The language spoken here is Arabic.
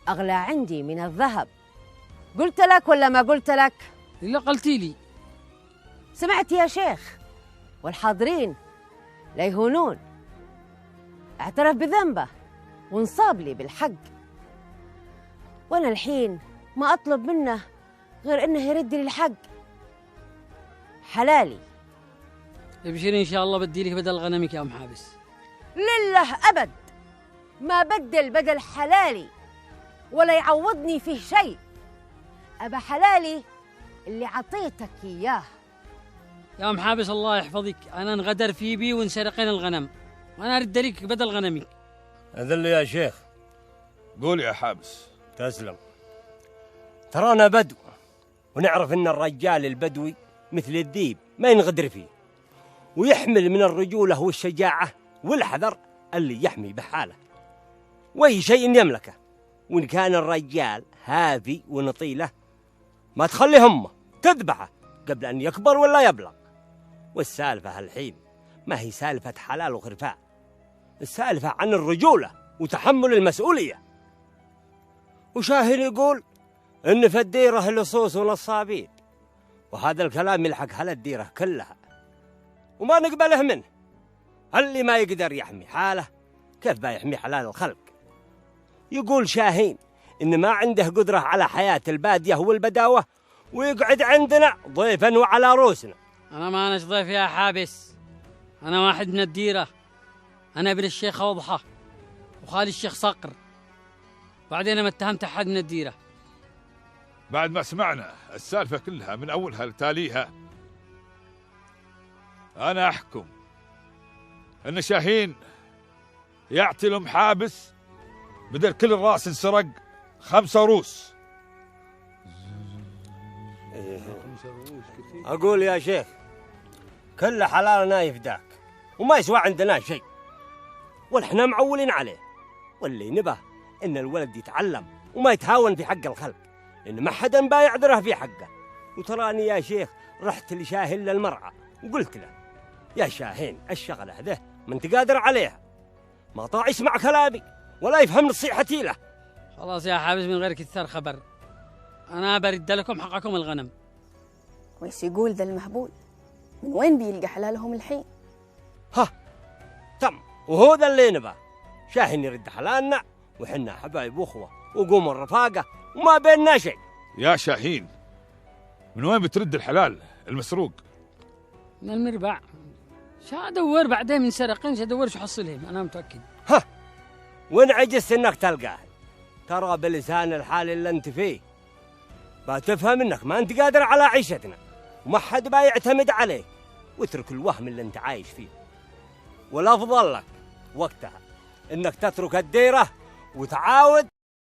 أغلى عندي من الذهب. قلت لك ولا ما قلت لك؟ إلا قلتي لي. سمعت يا شيخ، والحاضرين لا يهونون. اعترف بذنبه وانصاب لي بالحق، وأنا الحين ما أطلب منه غير إنه يرد لي الحق حلالي. ابشري إن شاء الله بدي لك بدل غنمك يا أم حابس. لله أبد ما بدل حلالي ولا يعوضني فيه شيء. أبا حلالي اللي عطيتك إياه. يا أم حابس الله يحفظك، أنا انغدر في بي وانسرقين الغنم، وأنا أرد لك بدل غنمك. أذل يا شيخ. قول يا حابس. تسلم. ترانا بدو، ونعرف إن الرجال البدوي مثل الذيب ما ينغدر فيه، ويحمل من الرجولة والشجاعة والحذر اللي يحمي بحاله وأي شيء يملكه. وإن كان الرجال هافي ونطيله ما تخلي همه تذبحه قبل أن يكبر ولا يبلغ. والسالفة الحين ما هي سالفة حلال وخرفاء، السالفة عن الرجولة وتحمل المسؤولية. وشاهين يقول إن في الديرة لصوص ونصابين، وهذا الكلام يلحق على الديرة كلها وما نقبله منه. اللي ما يقدر يحمي حاله كيف بيحمي حلال الخلق؟ يقول شاهين إن ما عنده قدرة على حياة البادية والبداوة، ويقعد عندنا ضيفا وعلى روسنا. أنا ما أناش ضيف يا حابس، أنا واحد من الديرة، أنا ابن الشيخ أوضحة وخالي الشيخ صقر، بعدين ما اتهمت أحد من الديرة. بعد ما سمعنا السالفة كلها من أولها لتاليها، أنا أحكم أن شاهين يعطي لهم حابس بدل كل راس انسرق 5 روس. أقول يا شيخ كل حلالنا يفداك، وما يسوى عندنا شيء، والحنا معولين عليه. واللي نبه إن الولد يتعلم وما يتهاون في حق الخلق، إن ما حدا بايعذره في حقه. وتراني يا شيخ رحت لشاهين للمرعى وقلت له يا شاهين الشغلة ذه ما انت قادر عليها، ما طاع يسمع كلامي ولا يفهم نصيحتي له. خلاص يا حابس من غير كثر خبر، أنا برد لكم حقكم الغنم. ويش يقول ذا المهبول؟ من وين بيلقى حلالهم الحين؟ ها تم، وهو ذا اللي نبه، شاهين يرد حلالنا وحنا حبايب واخوه وقوم الرفاقه وما بيننا شيء. يا شاهين من وين بترد الحلال المسروق؟ من المربع. شادور بعدين من سرقين شادور شو حصلهم، أنا متأكد. ها وين عجزت انك تلقاه؟ ترى بلسان الحال اللي انت فيه بتفهم انك ما انت قادر على عيشتنا وما حد بيعتمد عليك، واترك الوهم اللي انت عايش فيه. والافضل لك وقتها انك تترك الديره وتعاود